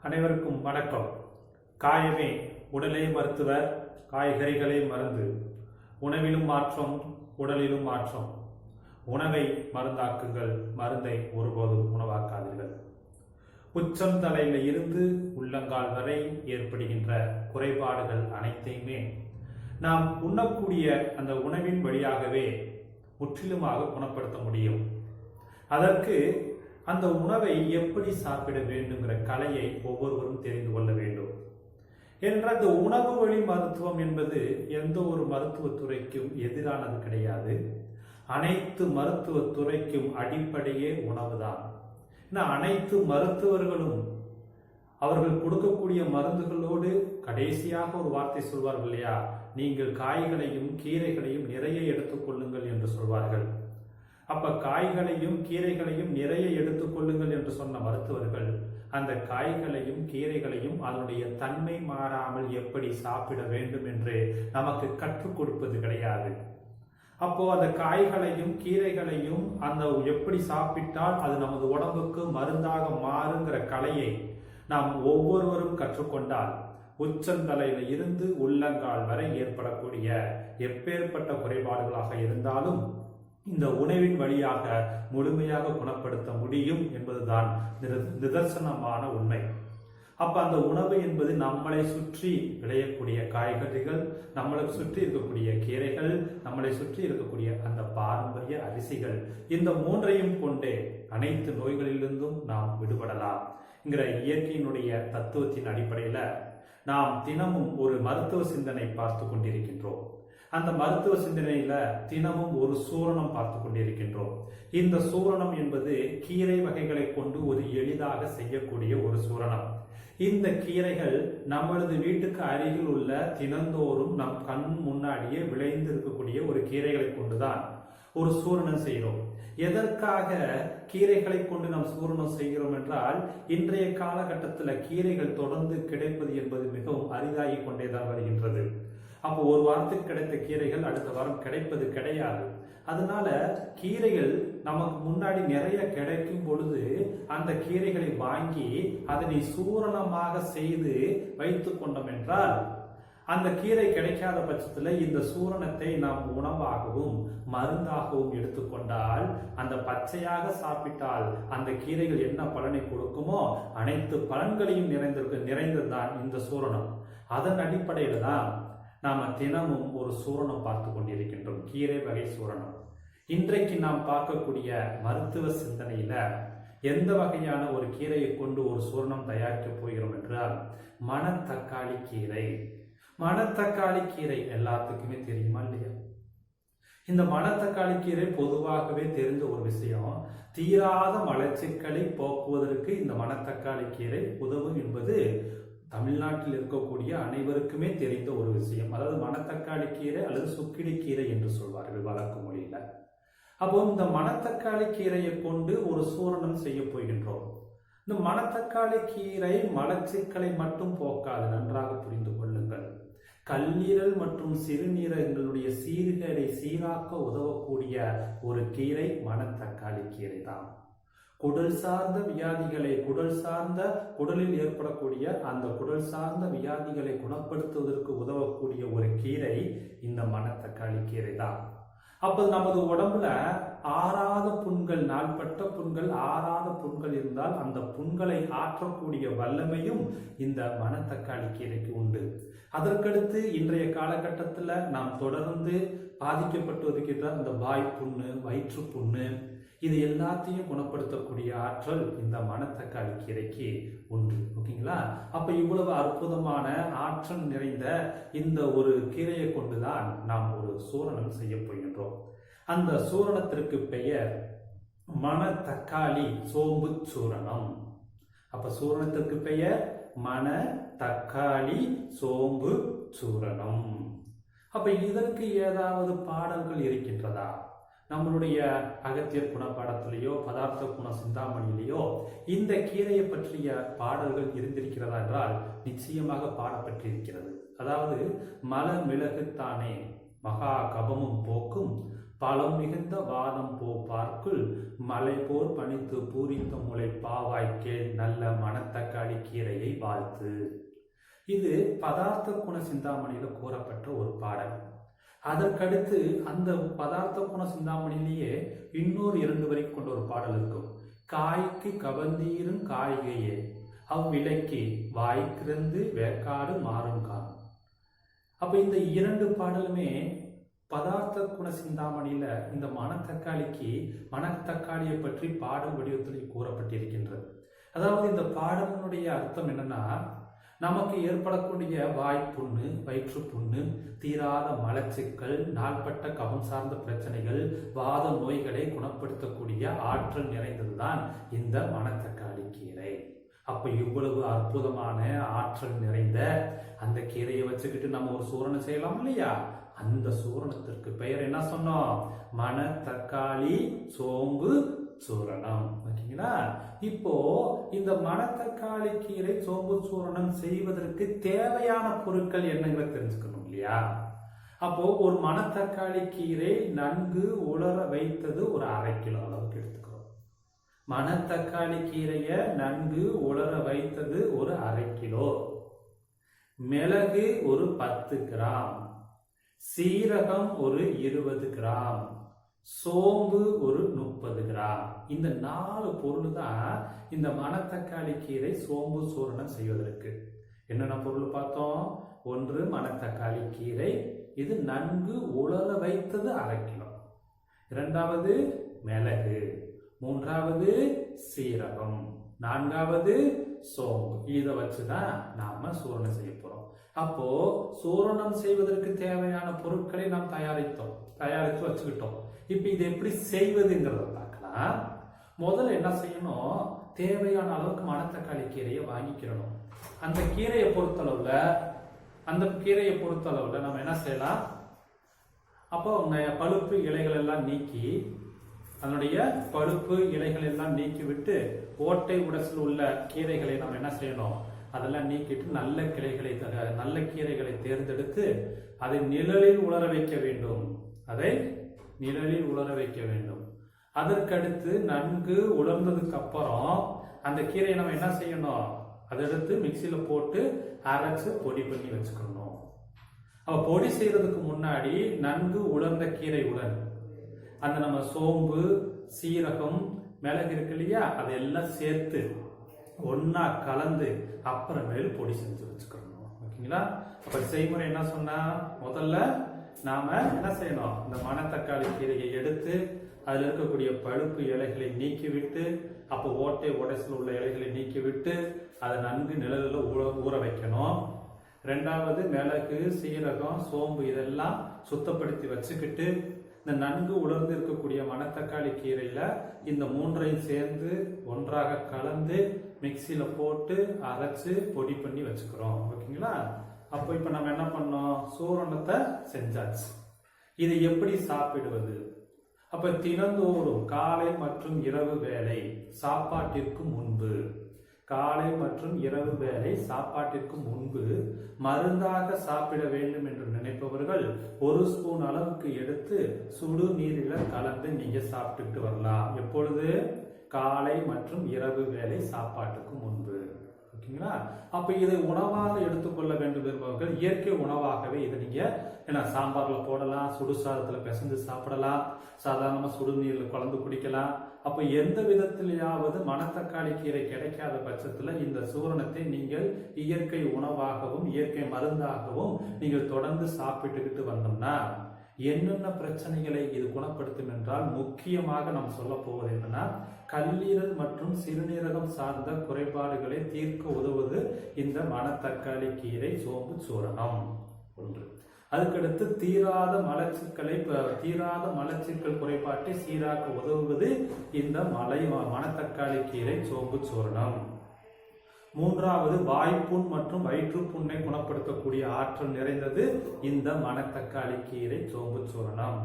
அனைவருக்கும் வணக்கம். காயமே உடலே மருத்துவர், காய்கறிகளே மருந்து. உணவிலும் மாற்றம், உடலிலும் மாற்றம். உணவை மருந்தாக்குங்கள், மருந்தை ஒருபோதும் உணவாக்காதீர்கள். உச்சம் தலையில இருந்து உள்ளங்கால் வரை ஏற்படுகின்ற குறைபாடுகள் அனைத்தையுமே நாம் உண்ணக்கூடிய அந்த உணவின் வழியாகவே முற்றிலுமாக குணப்படுத்த முடியும். அதற்கு அந்த உணவை எப்படி சாப்பிட வேண்டுங்கிற கலையை ஒவ்வொருவரும் தெரிந்து கொள்ள வேண்டும். ஏனென்றால் அந்த உணவு வழி மருத்துவம் என்பது எந்த ஒரு மருத்துவத்துறைக்கும் எதிரானது கிடையாது. அனைத்து மருத்துவத்துறைக்கும் அடிப்படையே உணவுதான். அனைத்து மருத்துவர்களும் அவர்கள் கொடுக்கக்கூடிய மருந்துகளோடு கடைசியாக ஒரு வார்த்தை சொல்வார்கள் இல்லையா, நீங்கள் காய்களையும் கீரைகளையும் நிறைய எடுத்துக்கொள்ளுங்கள் என்று சொல்வார்கள். அப்ப காய்களையும் கீரைகளையும் நிறைய எடுத்துக்கொள்ளுங்கள் என்று சொன்ன மருத்துவர்கள் அந்த காய்களையும் கீரைகளையும் அதனுடைய தன்மை மாறாமல் எப்படி சாப்பிட வேண்டும் என்று நமக்கு கற்றுக் கொடுப்பது கிடையாது. அப்போ அந்த காய்களையும் கீரைகளையும் அந்த எப்படி சாப்பிட்டால் அது நமது உடம்புக்கு மருந்தாக மாறுங்கிற கலையை நாம் ஒவ்வொருவரும் கற்றுக்கொண்டால் உச்சந்தலையில இருந்து உள்ளங்கால் வரை ஏற்படக்கூடிய எப்பேற்பட்ட குறைபாடுகளாக இருந்தாலும் இந்த உணவின் வழியாக முழுமையாக குணப்படுத்த முடியும் என்பதுதான் நிதர்சனமான உண்மை. அப்ப அந்த உணவு என்பது நம்மளை சுற்றி விளையக்கூடிய காய்கறிகள், நம்மளை சுற்றி இருக்கக்கூடிய கீரைகள், நம்மளை சுற்றி இருக்கக்கூடிய அந்த பாரம்பரிய அரிசிகள், இந்த மூன்றையும் கொண்டே அனைத்து நோய்களிலிருந்தும் நாம் விடுபடலாம் என்கிற இயற்கையினுடைய தத்துவத்தின் அடிப்படையில நாம் தினமும் ஒரு மருத்துவ சிந்தனை பார்த்து கொண்டிருக்கின்றோம். அந்த மருத்துவ சிந்தனையில தினமும் ஒரு சூரணம் பார்த்து கொண்டிருக்கின்றோம். இந்த சூரணம் என்பது கீரை வகைகளை கொண்டு ஒரு எளிதாக செய்யக்கூடிய ஒரு சூரணம். இந்த கீரைகள் நம்மளது வீட்டுக்கு அருகில் உள்ள தினந்தோறும் நம் கண் முன்னாடியே விளைந்து இருக்கக்கூடிய ஒரு கீரைகளை கொண்டுதான் ஒரு சூரணம் செய்கிறோம். எதற்காக கீரைகளை கொண்டு நாம் சூரணம் செய்கிறோம் என்றால், இன்றைய காலகட்டத்தில் கீரைகள் தொடர்ந்து கிடைப்பது என்பது மிகவும் அரிதாகி கொண்டேதான் வருகின்றது. அப்போ ஒரு வாரத்துக்கு கிடைத்த கீரைகள் அடுத்த வாரம் கிடைப்பது கிடையாது. அதனால கீரைகள் நமக்கு முன்னாடி நிறைய கிடைக்கும் பொழுது அந்த கீரைகளை வாங்கி அதனை சூரணமாக செய்து வைத்துக் கொண்டோம் என்றால், அந்த கீரை கிடைக்காத பட்சத்துல இந்த சூரணத்தை நாம் உணவாகவும் மருந்தாகவும் எடுத்துக்கொண்டால், அந்த பச்சையாக சாப்பிட்டால் அந்த கீரைகள் என்ன பலனை கொடுக்குமோ அனைத்து பலன்களையும் நிறைந்ததுதான் இந்த சூரணம். அதன் அடிப்படையில தான் நாம தினமும் ஒரு சூரணம் பார்த்து கொண்டிருக்கின்றோம், கீரை வகை சூரணம். இன்றைக்கு நாம் பார்க்கக்கூடிய மருத்துவ சிந்தனையில எந்த வகையான ஒரு கீரையை கொண்டு ஒரு சூரணம் தயாரிக்க போகிறோம் என்றால், மணத்தக்காளி கீரை. மணத்தக்காளி கீரை எல்லாத்துக்குமே தெரியுமா இல்லையா? இந்த மணத்தக்காளி கீரை பொதுவாகவே தெரிஞ்ச ஒரு விஷயம். தீராத மலச்சிக்கலை போக்குவதற்கு இந்த மணத்தக்காளி கீரை உதவும் என்பது தமிழ்நாட்டில் இருக்கக்கூடிய அனைவருக்குமே தெரிந்த ஒரு விஷயம். அதாவது மணத்தக்காளி கீரை அல்லது சுக்கிடி கீரை என்று சொல்வார்கள் வழக்கு மொழியில. அப்போ இந்த மணத்தக்காளி கீரையை கொண்டு ஒரு சூரணம் செய்ய போகின்றோம். இந்த மணத்தக்காளி கீரை மலச்சிக்கலை மட்டும் போக்காது, நன்றாக புரிந்து கொள்ளுங்கள். கல்லீரல் மற்றும் சிறுநீரகங்களுடைய சீர்கேடை சீராக்க உதவக்கூடிய ஒரு கீரை மணத்தக்காளி கீரை தான். குடல் சார்ந்த வியாதிகளை, குடலில் ஏற்படக்கூடிய அந்த குடல் சார்ந்த வியாதிகளை குணப்படுத்துவதற்கு உதவக்கூடிய ஒரு கீரை இந்த மணத்தக்காளி கீரை தான். அப்போ நமது உடம்புல ஆறாத புண்கள், நாள்பட்ட புண்கள், ஆறாத புண்கள் இருந்தால் அந்த புண்களை ஆற்றக்கூடிய வல்லமையும் இந்த மணத்தக்காளி கீரைக்கு உண்டு. அதற்கடுத்து இன்றைய காலகட்டத்தில் நாம் தொடர்ந்து பாதிக்கப்பட்டு வருகின்ற அந்த வாய்ப்புண்ணு, வயிற்று புண்ணு, இது எல்லாத்தையும் குணப்படுத்தக்கூடிய ஆற்றல் இந்த மணத்தக்காளி கீரைக்கு உண்டு. ஓகேங்களா? அப்ப இவ்வளவு அற்புதமான ஆற்றல் நிறைந்த இந்த ஒரு கீரையை கொண்டுதான் நாம் ஒரு சூரணம் செய்ய போகின்றோம். அந்த சூரணத்திற்கு பெயர் மணத்தக்காளி சோம்பு சூரணம். அப்ப சூரணத்திற்கு பெயர் மணத்தக்காளி சோம்பு சூரணம். அப்ப இதற்கு ஏதாவது பாடல்கள் இருக்கின்றதா? நம்மளுடைய அகத்தியர் குணப்பாடத்திலேயோ பதார்த்த குண சிந்தாமணியிலேயோ இந்த கீரையை பற்றிய பாடல்கள் இருந்திருக்கிறதா என்றால் நிச்சயமாக பாடப்பட்டிருக்கிறது. அதாவது மல மிளகுத்தானே மகா கபமும் போக்கும் பலம் மிகுந்த வாதம் போப்பார்க்குள் மலை போர் பணித்து பூரித்த முளை பாவாய்க்கே நல்ல மணத்தக்காளி கீரையை வாழ்த்து. இது பதார்த்த குண சிந்தாமணியில கூறப்பட்ட ஒரு பாடல். அதற்கடுத்து அந்த பதார்த்த குண சிந்தாமணியிலேயே இன்னொரு 2 வரி கொண்ட ஒரு பாடல் இருக்கும். காய்க்கு கவந்தீரும் காய்கையே அவ்விலைக்கு வாய்க்கிறந்து வேக்காடு மாறுங்கான். அப்ப இந்த 2 பாடலுமே பதார்த்த குண சிந்தாமணியில இந்த மணத்தக்காளியை பற்றி பாடல் வடிவத்தில் கூறப்பட்டிருக்கின்றது. அதாவது இந்த பாடலினுடைய அர்த்தம் என்னன்னா, நமக்கு ஏற்படக்கூடிய வாய்ப்புண்ணு, வயிற்றுப்புண்ணு, தீராத மலச்சிக்கல், நாள்பட்ட கபம் சார்ந்த பிரச்சனைகள், வாத நோய்களை குணப்படுத்தக்கூடிய ஆற்றல் நிறைந்ததுதான் இந்த மணத்தக்காளி கீரை. அப்ப இவ்வளவு அற்புதமான ஆற்றல் நிறைந்த அந்த கீரையை வச்சுக்கிட்டு நம்ம ஒரு சூரணம் செய்யலாம் இல்லையா? அந்த சூரணத்திற்கு பெயர் என்ன சொன்னோம்? மணத்தக்காளி சோம்பு சூரணம். ஓகேங்களா? இப்போ இந்த மணத்தக்காளி கீரை சோம்பு சூரணம் செய்வதற்கு தேவையான பொருட்கள் என்னங்கிறத தெரிஞ்சுக்கணும் இல்லையா? அப்போ ஒரு மணத்தக்காளி கீரை நன்கு உலர வைத்தது ஒரு 1/2 கிலோ அளவுக்கு எடுத்துக்கிறோம். மணத்தக்காளி கீரைய நன்கு உலர வைத்தது ஒரு 1/2 கிலோ. மிளகு ஒரு 10 கிராம், சீரகம் ஒரு 20 கிராம், சோம்பு ஒரு 30 கிராம். இந்த 4 பொருள் தான் இந்த மணத்தக்காளி கீரை சோம்பு சூரணம் செய்வதற்கு. என்னென்ன பொருள் பார்த்தோம்? 1 மணத்தக்காளி கீரை, இது நன்கு உலர வைத்தது 1/2 கிலோ. 2வது மிளகு, 3வது சீரகம், 4வது சோம்பு. இதை வச்சுதான் நாம சூரணம் செய்ய போறோம். அப்போ சூரணம் செய்வதற்கு தேவையான பொருட்களை நாம் தயாரித்து வச்சுக்கிட்டோம். இப்ப இது எப்படி செய்வதுங்கிறத பார்க்கலாம். முதல்ல என்ன செய்யணும்? தேவையான அளவுக்கு மணத்தக்காளி கீரையை வாங்கிக்கிறணும். அந்த கீரையை பொறுத்தளவுல நம்ம என்ன செய்யலாம்? அப்போ பழுப்பு இலைகள் எல்லாம் நீக்கி, அதனுடைய பழுப்பு இலைகள் எல்லாம் நீக்கி விட்டு ஓட்டை உடசில் உள்ள கீரைகளை நம்ம என்ன செய்யணும்? அதெல்லாம் நீக்கிட்டு நல்ல கீரைகளை தேர்ந்தெடுத்து அதை நிழலில் உலர வைக்க வேண்டும். அதற்கடுத்து நன்கு உலர்ந்ததுக்கு அப்புறம் அந்த கீரையை நம்ம என்ன செய்யணும்? அதை எடுத்து மிக்சியில போட்டு அரைச்சு பொடி பண்ணி வச்சுக்கணும். அப்ப பொடி செய்யறதுக்கு முன்னாடி நன்கு உலர்ந்த கீரையுடன் அந்த நம்ம சோம்பு, சீரகம், மிளகு இருக்கு இல்லையா, அதையெல்லாம் சேர்த்து ஒன்னா கலந்து அப்புறமேல் பொடி செஞ்சு வச்சுக்கணும். ஓகேங்களா? அப்ப செய்முறை என்ன சொன்னா, முதல்ல நாம என்ன செய்யணும்? இந்த மணத்தக்காளி கீரையை எடுத்து அதுல இருக்கக்கூடிய பழுப்பு இலைகளை நீக்கிவிட்டு, அப்போ ஓட்டை உடைசில் உள்ள இலைகளை நீக்கிவிட்டு அதை நன்கு நிழலில் ஊற வைக்கணும். 2வது மிளகு, சீரகம், சோம்பு இதெல்லாம் சுத்தப்படுத்தி வச்சுக்கிட்டு இந்த நன்கு உலர்ந்து இருக்கக்கூடிய மணத்தக்காளி கீரையில இந்த 3ஐயும் சேர்ந்து ஒன்றாக கலந்து மிக்சியில போட்டு அரைச்சு பொடி பண்ணி வச்சுக்கிறோம். ஓகேங்களா? அப்போ இப்ப நம்ம என்ன பண்ணோம்? சூரணத்தை செஞ்சாச்சு. இது எப்படி சாப்பிடுவது? அப்ப தினந்தோறும் காலை மற்றும் இரவு வேளை சாப்பாட்டிற்கு முன்பு மருந்தாக சாப்பிட வேண்டும் என்று நினைப்பவர்கள் 1 ஸ்பூன் அளவுக்கு எடுத்து சுடு நீரில கலந்து நீங்க சாப்பிட்டுட்டு வரலாம். எப்பொழுது? காலை மற்றும் இரவு வேளை சாப்பாட்டுக்கு முன்பு. ஓகேங்களா? அப்ப இதை உணவாக எடுத்துக்கொள்ள வேண்டும் விரும்புவர்கள் இயற்கை உணவாகவே இதை நீங்க சாம்பார்ல போடலாம், சுடு சாதத்துல பிசைந்து சாப்பிடலாம், சாதாரணமா சுடுநீரில் கலந்து குடிக்கலாம். அப்ப எந்த விதத்திலேயாவது மணத்தக்காளி கீரை கிடைக்காத பட்சத்துல இந்த சூரணத்தை நீங்கள் இயற்கை உணவாகவும் இயற்கை மருந்தாகவும் நீங்கள் தொடர்ந்து சாப்பிட்டுக்கிட்டு வந்தோம்னா என்னென்ன பிரச்சனைகளை இது குணப்படுத்தும் என்றால், முக்கியமாக நாம் சொல்ல போவது என்னன்னா, கல்லீரல் மற்றும் சிறுநீரகம் சார்ந்த குறைபாடுகளை தீர்க்க உதவுவது இந்த மணத்தக்காளி கீரை சோம்பு சூரணம். 1. அதுக்கடுத்து தீராத மலச்சிக்கல் குறைபாட்டை சீராக்க உதவுவது இந்த மணத்தக்காளி கீரை சோம்பு சூரணம். 3வது வாய்ப்புண் மற்றும் வயிற்றுப்புண்ணை குணப்படுத்தக்கூடிய ஆற்றல் நிறைந்தது இந்த மணத்தக்காளி கீரை சோம்பு சூரணம்.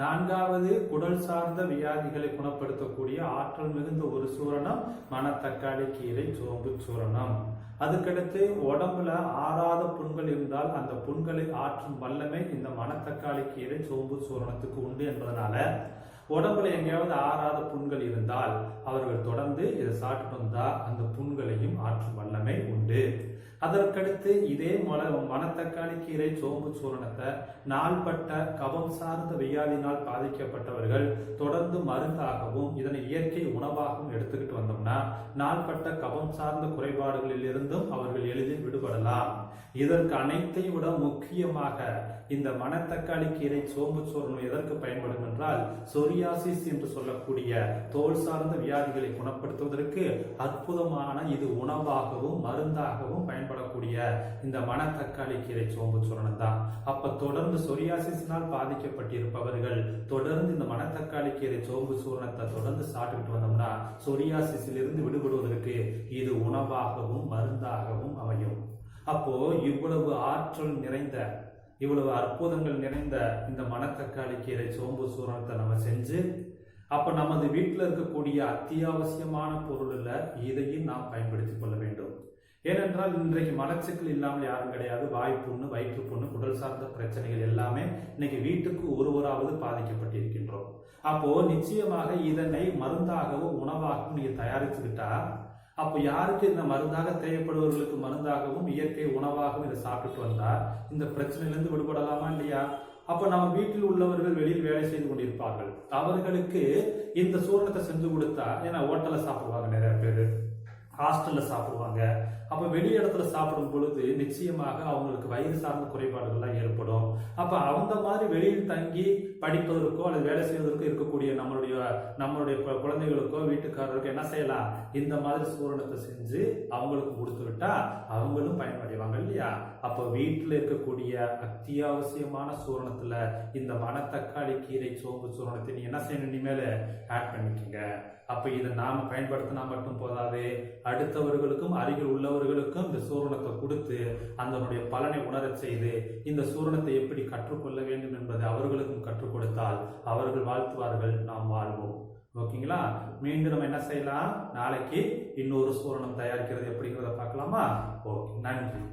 4வது குடல் சார்ந்த வியாதிகளை குணப்படுத்தக்கூடிய ஆற்றல் மிகுந்த ஒரு சூரணம் மணத்தக்காளி கீரை சோம்பு சூரணம். அதுக்கடுத்து உடம்புல ஆறாத புண்கள் இருந்தால் அந்த புண்களை ஆற்றும் வல்லமை இந்த மணத்தக்காளி கீரை சோம்பு சூரணத்துக்கு உண்டு என்பதனால உடம்புல எங்கேயாவது ஆறாத புண்கள் இருந்தால் அவர்கள் தொடர்ந்து இதை சாப்பிட்டு வந்தா அந்த புண்களையும் ஆற்றும் வல்லமை உண்டு. அதற்கடுத்து இதே மணத்தக்காளி கீரை சோம்பு சூரணத்தை நாள்பட்ட கபம் சார்ந்த வியாதினால் பாதிக்கப்பட்டவர்கள் தொடர்ந்து மருந்தாகவும் இதனை இயற்கை உணவாகவும் எடுத்துக்கிட்டு வந்தோம்னா நாள்பட்ட கபம் சார்ந்த குறைபாடுகளில் இருந்தும் அவர்கள் எளிதில் விடுபடலாம். இதற்கு அனைத்தையும் விட முக்கியமாக இந்த மணத்தக்காளி கீரை சோம்பு சூரணம் எதற்கு பயன்படும் என்றால் சொரியாசிஸ் என்று சொல்லக்கூடிய தோல் சார்ந்த வியாதிகளை குணப்படுத்துவதற்கு அற்புதமான இது உணவாகவும் மருந்தாகவும் பயன்படக்கூடிய இந்த மணத்தக்காளி கீரை சோம்பு சூரணம் தான். அப்ப தொடர்ந்து சொரியாசிஸினால் பாதிக்கப்பட்டிருப்பவர்கள் தொடர்ந்து இந்த மணத்தக்காளி கீரை சோம்பு சூரணத்தை தொடர்ந்து சாப்பிட்டு வந்தோம்னா சொரியாசிஸில் இருந்து விடுபடுவதற்கு இது உணவாகவும் மருந்தாகவும் அமையும். அப்போ இவ்வளவு ஆற்றல் நிறைந்த இவ்வளவு அற்புதங்கள் நிறைந்த இந்த மணத்தக்காளி கீரை சோம்பு சூரணத்தை நம்ம செஞ்சு அப்ப நமது வீட்டில் இருக்கக்கூடிய அத்தியாவசியமான பொருள்ல இதையும் நாம் பயன்படுத்திக் கொள்ள வேண்டும். ஏனென்றால் இன்றைக்கு மலச்சிக்கல் இல்லாமல் யாரும் கிடையாது. வாய்ப்புண்ணு, வயிற்றுப்புண்ணு, உடல் சார்ந்த பிரச்சனைகள் எல்லாமே இன்னைக்கு வீட்டுக்கு ஒருவராவது பாதிக்கப்பட்டிருக்கின்றோம். அப்போ நிச்சயமாக இதனை மருந்தாகவும் உணவாகவும் நீங்க தயாரிச்சுக்கிட்டா அப்போ யாருக்கு இந்த மருந்தாக தேவைப்படுபவர்களுக்கு மருந்தாகவும் இயற்கை உணவாகவும் இதை சாப்பிட்டு வந்தா இந்த பிரச்சனையிலிருந்து விடுபடலாமா இல்லையா? அப்போ நம்ம வீட்டில் உள்ளவர்கள் வெளியில் வேலை செய்து கொண்டிருப்பார்கள். அவர்களுக்கு இந்த சூரணத்தை செஞ்சு கொடுத்தா, ஏன்னா ஹோட்டல்ல சாப்பிடுவாங்க, நிறைய பேர் ஹாஸ்டல்ல சாப்பிடுவாங்க. அப்ப வெளி இடத்துல சாப்பிடும் பொழுது நிச்சயமாக அவங்களுக்கு வயிறு சார்ந்த குறைபாடுகள்லாம் ஏற்படும். அப்ப அந்த மாதிரி வெளியில் தங்கி படிப்பதற்கோ அல்லது வேலை செய்வதற்கோ இருக்கக்கூடிய நம்மளுடைய குழந்தைகளுக்கோ வீட்டுக்காரருக்கோ என்ன செய்யலாம், இந்த மாதிரி சூரணத்தை செஞ்சு அவங்களுக்கு கொடுத்து விட்டா அவங்களும் பயனடைவாங்க இல்லையா? அப்ப வீட்டுல இருக்கக்கூடிய அத்தியாவசியமான சூரணத்துல இந்த மணத்தக்காளி கீரை சோம்பு சூரணத்தை நீ என்ன செய்யணும், இனிமேல ஆட் பண்ணிக்கங்க. அப்ப இதை நாம பயன்படுத்தினா மட்டும் போதாது, அடுத்தவர்களுக்கும் அருகில் உள்ளவர்களுக்கும் இந்த சூரணத்தை கொடுத்து அதனுடைய பலனை உணரச் செய்து இந்த சூரணத்தை எப்படி கற்றுக்கொள்ள வேண்டும் என்பதை அவர்களுக்கும் கற்றுக் கொடுத்தால் அவர்கள் வாழ்த்துவார்கள், நாம் வாழ்வோம். ஓகேங்களா? மீண்டும் நம்ம என்ன செய்யலாம், நாளைக்கு இன்னொரு சூரணம் தயாரிக்கிறது எப்படிங்கிறத பார்க்கலாமா? ஓகே, நன்றி.